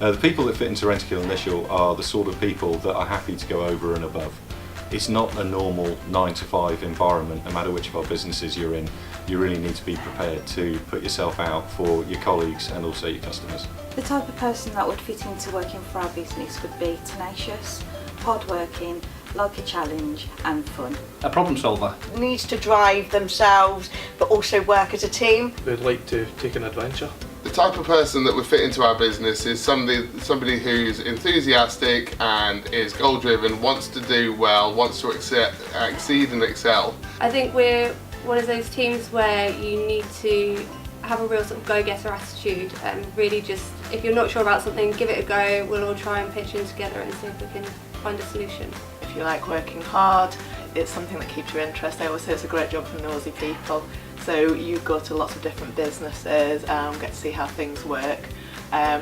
The people that fit into Rentokil Initial are the sort of people that are happy to go over and above. It's not a normal 9 to 5 environment, no matter which of our businesses you're in. You really need to be prepared to put yourself out for your colleagues and also your customers. The type of person that would fit into working for our business would be tenacious, hardworking, like a challenge and fun. A problem solver. Needs to drive themselves but also work as a team. They'd like to take an adventure. The type of person that would fit into our business is somebody who's enthusiastic and is goal driven, wants to do well, wants to exceed and excel. I think we're one of those teams where you need to have a real sort of go-getter attitude and really just, if you're not sure about something, give it a go. We'll all try and pitch in together and see if we can find a solution. If you like working hard, it's something that keeps your interest. I always say it's a great job for nosy people. So you go to lots of different businesses, get to see how things work.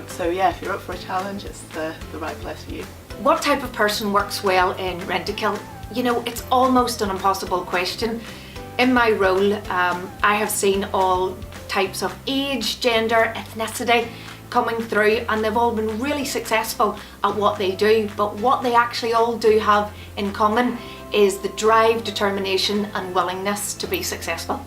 So yeah, if you're up for a challenge, it's the right place for you. What type of person works well in Rentokil? You know, it's almost an impossible question. In my role, I have seen all types of age, gender, ethnicity coming through, and they've all been really successful at what they do. But what they actually all do have in common is the drive, determination and willingness to be successful.